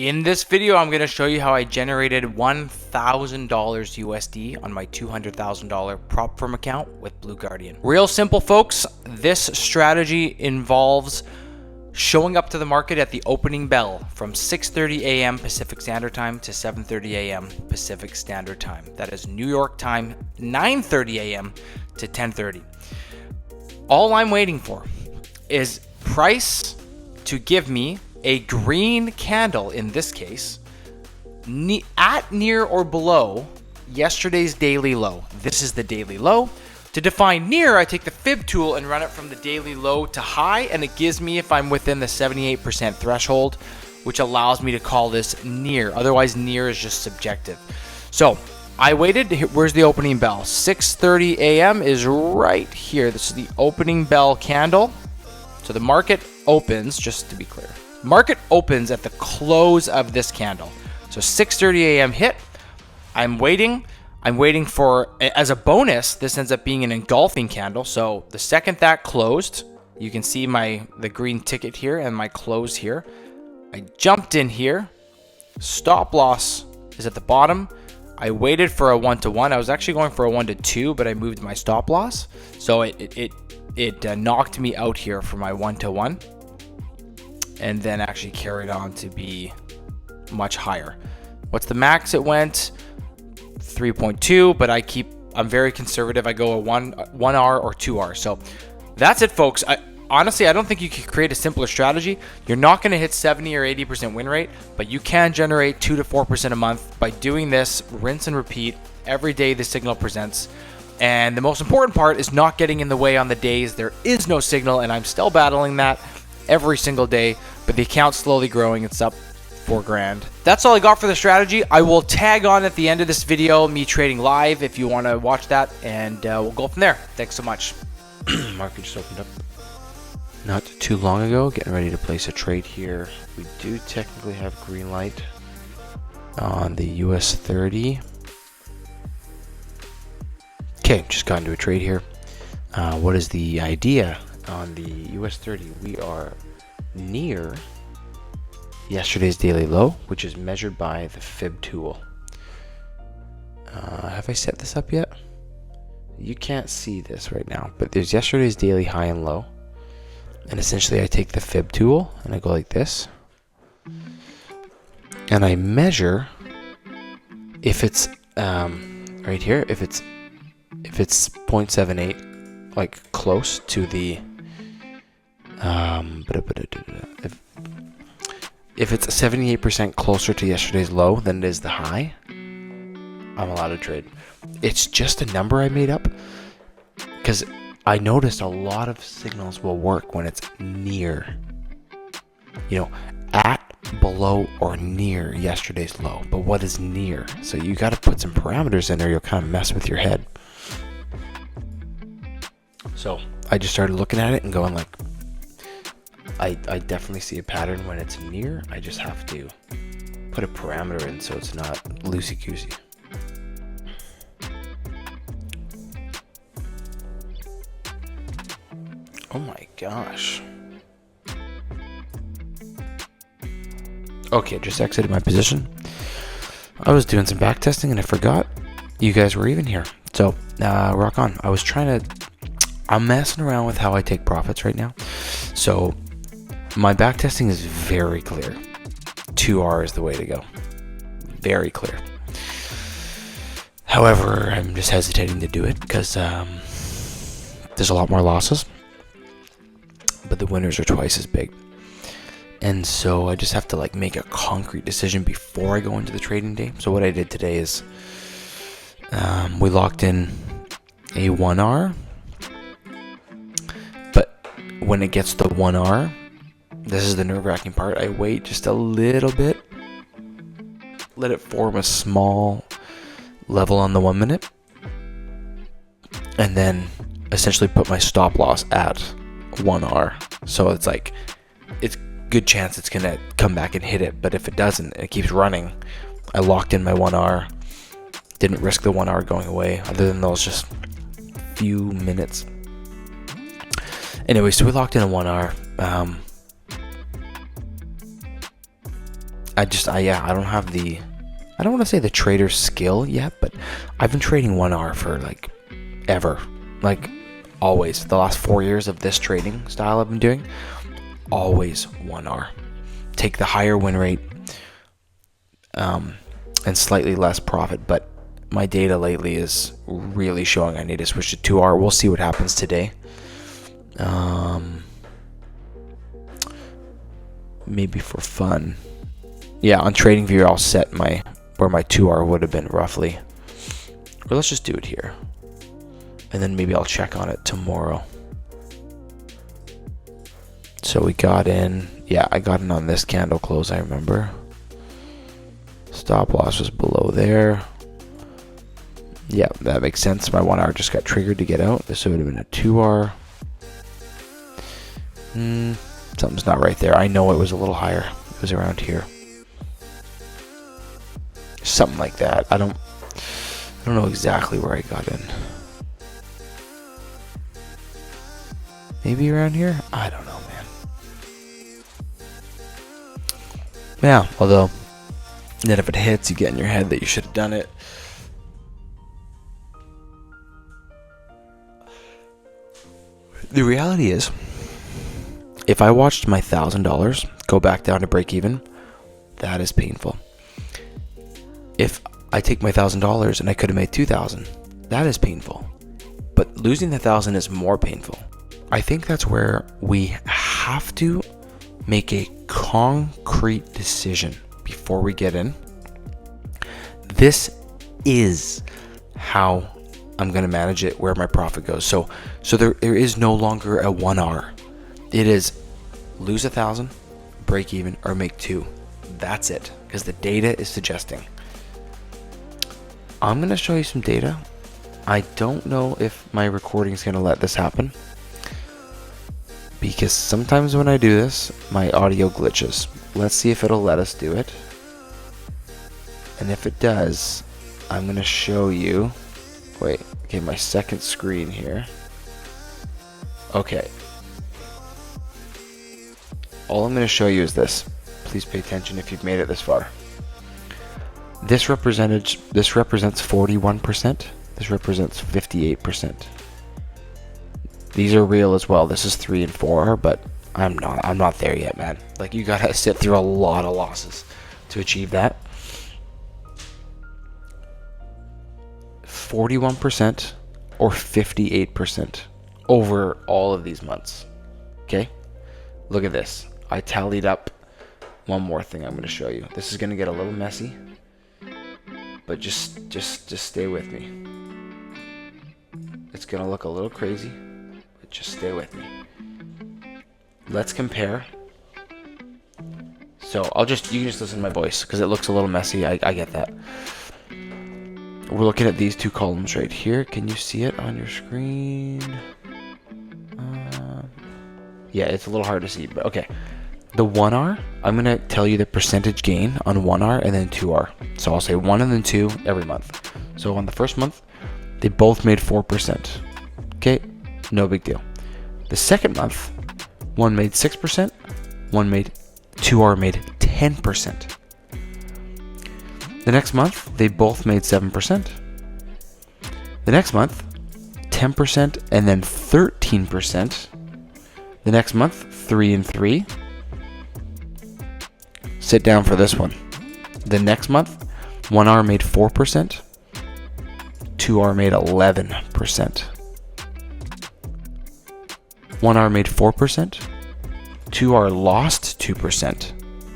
In this video, I'm going to show you how I generated $1,000 USD on my $200,000 prop firm account with Blue Guardian. Real simple, folks. This strategy involves showing up to the market at the opening bell from 6:30 a.m. Pacific Standard Time to 7:30 a.m. Pacific Standard Time. That is New York time, 9:30 a.m. to 10:30. All I'm waiting for is price to give me a green candle, in this case, at, near, or below yesterday's daily low. This is the daily low. To define near, I take the fib tool and run it from the daily low to high, and it gives me if I'm within the 78% threshold, which allows me to call this near. Otherwise, near is just subjective. So I waited. Where's the opening bell? 6:30 a.m. is right here. This is the opening bell candle. So the market opens, just to be clear, market opens at the close of this candle. So 6:30 a.m. hit. I'm waiting for, as a bonus, this ends up being an engulfing candle. So the second that closed, you can see the green ticket here and my close here. I jumped in here. Stop loss is at the bottom. I waited for a 1-to-1. I was actually going for a 1-to-2, but I moved my stop loss. So it knocked me out here for my 1-to-1. And then actually carried on to be much higher. What's the max it went? 3.2, but I'm very conservative. I go a 1R or 2R. So that's it, folks. Honestly, I don't think you can create a simpler strategy. You're not going to hit 70 or 80% win rate, but you can generate 2 to 4% a month by doing this, rinse and repeat every day the signal presents. And the most important part is not getting in the way on the days there is no signal, and I'm still battling that every single day, but the account's slowly growing. It's up $4,000. That's all I got for the strategy. I will tag on at the end of this video me trading live if you want to watch that, and we'll go from there. Thanks so much. Market just opened up not too long ago, getting ready to place a trade here. We do technically have green light on the US 30. Okay, just got into a trade here. What is the idea on the US 30? We are near yesterday's daily low, which is measured by the fib tool. Have I set this up yet? You can't see this right now, but there's yesterday's daily high and low. And essentially I take the fib tool and I go like this. And I measure if it's right here, if it's 0.78, like close to the if it's 78% closer to yesterday's low than it is the high, I'm allowed to trade. It's just a number I made up because I noticed a lot of signals will work when it's near, at, below, or near yesterday's low. But what is near? So you got to put some parameters in there. You'll kind of mess with your head. So I just started looking at it and going like, I definitely see a pattern when it's near. I just have to put a parameter in so it's not loosey-goosey. Oh my gosh. Okay, just exited my position. I was doing some back testing and I forgot you guys were even here. So, rock on. I'm messing around with how I take profits right now. So, my back testing is very clear. 2R is the way to go. Very clear. However, I'm just hesitating to do it because there's a lot more losses, but the winners are twice as big. And so I just have to make a concrete decision before I go into the trading day. So what I did today is we locked in a 1R, but when it gets to 1R, this is the nerve-wracking part. I wait just a little bit, let it form a small level on the 1 minute, and then essentially put my stop loss at 1R. So it's good chance it's gonna come back and hit it, but if it doesn't, it keeps running. I locked in my 1R, didn't risk the 1R going away, other than those just few minutes. Anyway, so we locked in a 1R. I don't have the, I don't want to say the trader skill yet, but I've been trading 1R for like ever, like always. The last 4 years of this trading style I've been doing, always 1R. Take the higher win rate, and slightly less profit, but my data lately is really showing I need to switch to 2R. We'll see what happens today. Maybe for fun. Yeah, on TradingView I'll set where my 2R would have been roughly. Or let's just do it here. And then maybe I'll check on it tomorrow. So we got in. Yeah, I got in on this candle close, I remember. Stop loss was below there. Yeah, that makes sense. My 1R just got triggered to get out. This would have been a 2R. Something's not right there. I know it was a little higher. It was around here. Something like that. I don't know exactly where I got in. Maybe around here? I don't know, man. Yeah, although then if it hits, you get in your head that you should have done it. The reality is, if I watched my $1,000 go back down to break even, that is painful. If I take my $1,000 and I could have made $2,000, that is painful. But losing the $1,000 is more painful. I think that's where we have to make a concrete decision before we get in. This is how I'm going to manage it, where my profit goes. So there is no longer a 1R. It is lose 1,000, break even, or make 2. That's it, because the data is suggesting. I'm going to show you some data. I don't know if my recording is going to let this happen, because sometimes when I do this, my audio glitches. Let's see if it'll let us do it. And if it does, I'm going to show you. Wait, okay, my second screen here. Okay. All I'm going to show you is this. Please pay attention if you've made it this far. This represents 41%. This represents 58%. These are real as well. This is 3 and 4, but I'm not there yet, man. Like, you gotta sit through a lot of losses to achieve that. 41% or 58% over all of these months. Okay? Look at this. I tallied up one more thing I'm going to show you. This is going to get a little messy, but just stay with me. It's going to look a little crazy, but just stay with me. Let's compare. So you can just listen to my voice because it looks a little messy. I get that. We're looking at these two columns right here. Can you see it on your screen? Yeah, it's a little hard to see, but okay. The 1R, I'm going to tell you the percentage gain on 1R and then 2R. So I'll say 1 and then 2 every month. So on the first month, they both made 4%. Okay, no big deal. The second month, one made 6%, 2R made 10%. The next month, they both made 7%. The next month, 10% and then 13%. The next month, 3 and 3. Sit down for this one. The next month, 1R made 4%. 2R made 11%. 1R made 4%. 2R lost 2%.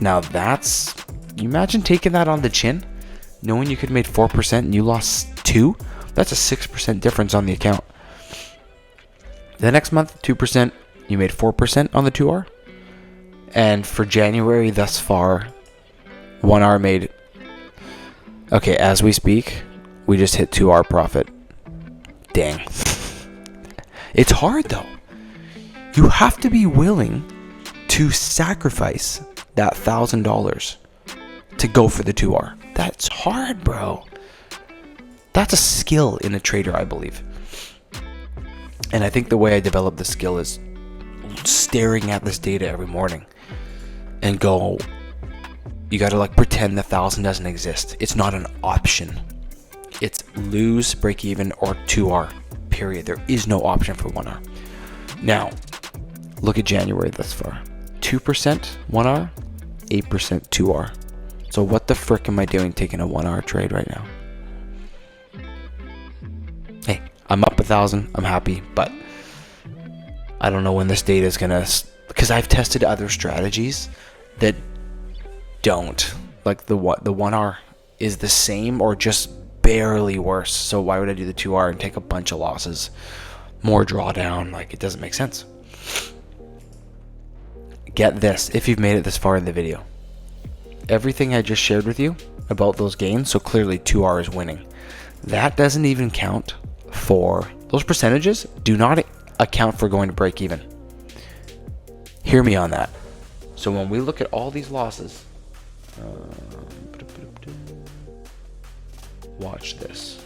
Now that's... You imagine taking that on the chin? Knowing you could have made 4% and you lost 2? That's a 6% difference on the account. The next month, 2%, you made 4% on the 2R. And for January thus far, 1R made... Okay, as we speak, we just hit 2R profit. Dang. It's hard though. You have to be willing to sacrifice that $1,000 to go for the 2R. That's hard, bro. That's a skill in a trader, I believe. And I think the way I develop the skill is staring at this data every morning and go, you gotta like pretend the 1,000 doesn't exist. It's not an option. It's lose, break even, or 2R, period. There is no option for 1R. Now, look at January thus far. 2% 1R, 8% 2R. So what the frick am I doing taking a 1R trade right now? Hey, I'm up 1,000. I'm happy, but I don't know when this data is gonna, because I've tested other strategies that don't. Like the 1R is the same or just barely worse. So why would I do the 2R and take a bunch of losses? More drawdown, like it doesn't make sense. Get this, if you've made it this far in the video. Everything I just shared with you about those gains, so clearly 2R is winning. That doesn't even count for, those percentages do not account for going to break even. Hear me on that. So when we look at all these losses, watch this.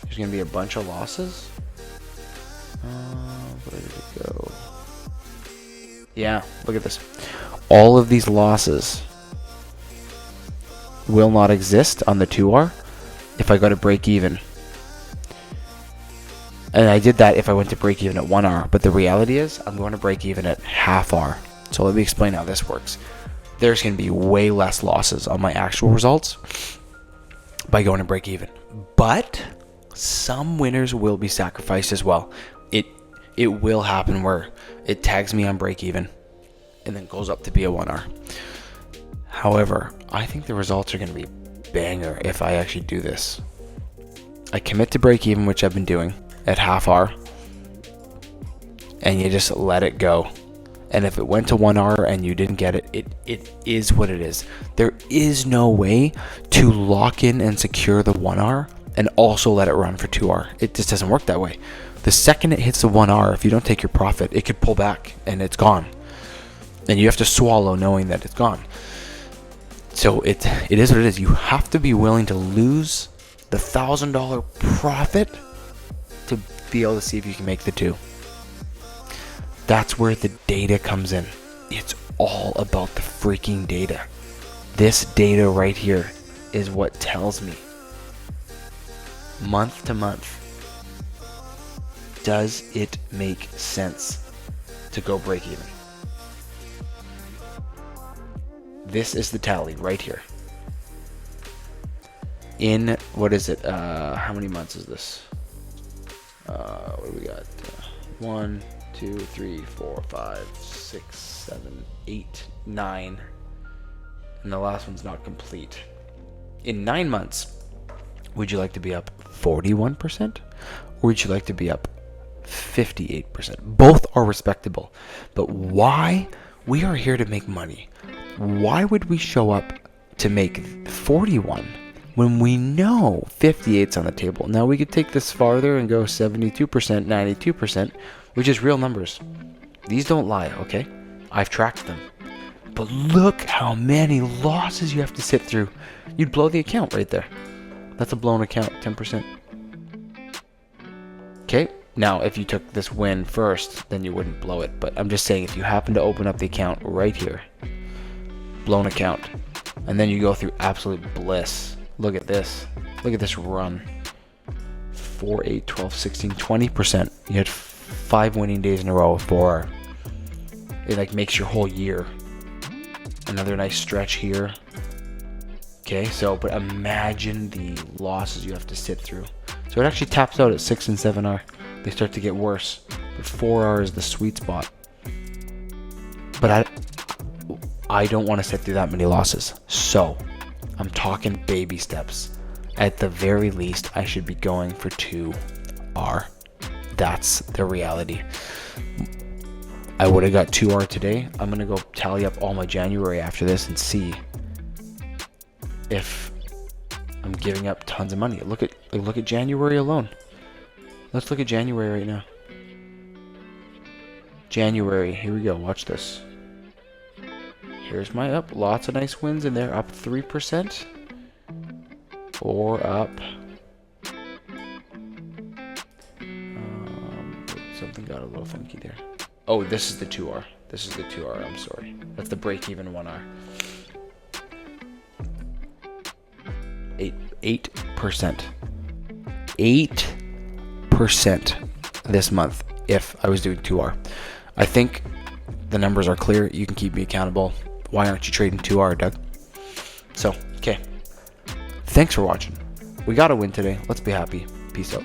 There's going to be a bunch of losses. Where did it go? Yeah, look at this. All of these losses will not exist on the 2R if I go to break even. And I did that if I went to break even at 1R. But the reality is I'm going to break even at half R. So let me explain how this works. There's going to be way less losses on my actual results by going to break even. But some winners will be sacrificed as well. It will happen where it tags me on break even and then goes up to be a 1R. However, I think the results are going to be banger if I actually do this. I commit to break even, which I've been doing at half R, and you just let it go. And if it went to 1R and you didn't get it, it is what it is. There is no way to lock in and secure the 1R and also let it run for 2R. It just doesn't work that way. The second it hits the 1R, if you don't take your profit, it could pull back and it's gone. And you have to swallow knowing that it's gone. So it is what it is. You have to be willing to lose the $1,000 profit to be able to see if you can make the 2. That's where the data comes in. It's all about the freaking data. This data right here is what tells me, month to month, does it make sense to go break even? This is the tally right here. In, what is it? How many months is this? What do we got? 1, 2, 3, 4, 5, 6, 7, 8, 9. And the last one's not complete. In 9 months, would you like to be up 41%? Or would you like to be up 58%? Both are respectable. But why? We are here to make money. Why would we show up to make 41 when we know 58's on the table? Now we could take this farther and go 72%, 92%, which is real numbers. These don't lie, okay? I've tracked them. But look how many losses you have to sit through. You'd blow the account right there. That's a blown account, 10%. Okay, now if you took this win first, then you wouldn't blow it. But I'm just saying, if you happen to open up the account right here, blown account, and then you go through absolute bliss. Look at this. Look at this run. 4, 8, 12, 16, 20%. You had 5 winning days in a row for, it like makes your whole year. Another nice stretch here. Okay, so, but imagine the losses you have to sit through. So it actually taps out at 6 and 7R. They start to get worse. But 4R is the sweet spot. But I don't want to sit through that many losses. So I'm talking baby steps. At the very least, I should be going for 2R. That's the reality. I would have got 2R today. I'm going to go tally up all my January after this and see if I'm giving up tons of money. Look at January alone. Let's look at January right now. January, here we go. Watch this. Here's my up. Lots of nice wins in there. Up 3%. Or up. Something got a little funky there. Oh, this is the 2R. This is the 2R, I'm sorry. That's the break-even 1R. 8%. 8% this month if I was doing 2R. I think the numbers are clear. You can keep me accountable. Why aren't you trading 2R, Doug? So, okay. Thanks for watching. We got to win today. Let's be happy. Peace out.